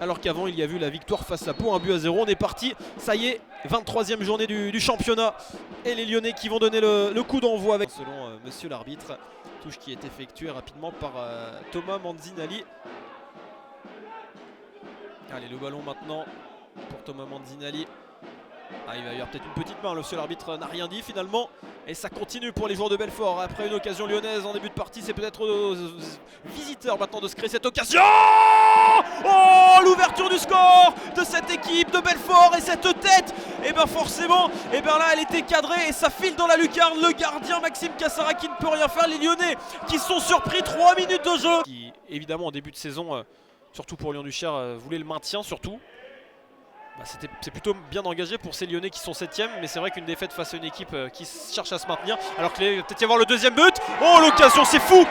alors qu'avant il y a vu la victoire face à Pau, 1-0. On est parti, ça y est, 23e journée du championnat. Et les Lyonnais qui vont donner le coup d'envoi avec, selon monsieur l'arbitre, touche qui est effectuée rapidement par Thomas Manzinali. Allez, le ballon maintenant pour Thomas Manzinali. Ah, il va y avoir peut-être une petite main, le seul arbitre n'a rien dit finalement. Et ça continue pour les joueurs de Belfort. Après une occasion lyonnaise en début de partie, c'est peut-être aux visiteurs maintenant de se créer cette occasion. Oh, l'ouverture du score de cette équipe de Belfort et cette tête. Et bien forcément, et bien là elle était cadrée et ça file dans la lucarne. Le gardien Maxime Cassara qui ne peut rien faire. Les Lyonnais qui sont surpris, 3 minutes de jeu. Qui évidemment en début de saison, surtout pour Lyon-Duchère, voulait le maintien surtout. C'est plutôt bien engagé pour ces Lyonnais qui sont 7ème, mais c'est vrai qu'une défaite face à une équipe qui cherche à se maintenir, alors qu'il va peut-être y avoir le deuxième but. Oh, l'occasion, c'est fou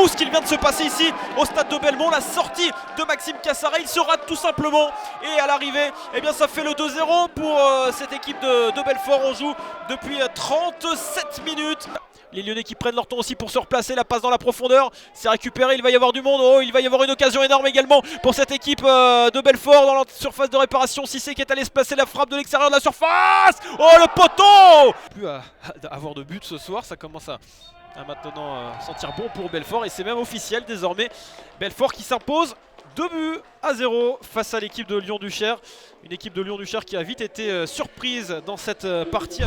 ce qu'il vient de se passer ici au stade de Belmont. La sortie de Maxime Cassara, il se rate tout simplement, et à l'arrivée, eh bien ça fait le 2-0 pour cette équipe de Belfort. On joue depuis 37 minutes. Les Lyonnais qui prennent leur temps aussi pour se replacer, la passe dans la profondeur, c'est récupéré, il va y avoir du monde. Oh, il va y avoir une occasion énorme également pour cette équipe de Belfort dans la surface de réparation. Cissé qui est allé se placer, la frappe de l'extérieur de la surface. Oh, le poteau! Plus à avoir de but ce soir, ça commence à maintenant sentir bon pour Belfort, et c'est même officiel désormais. Belfort qui s'impose 2-0 face à l'équipe de Lyon-Duchère. Une équipe de Lyon-Duchère qui a vite été surprise dans cette partie.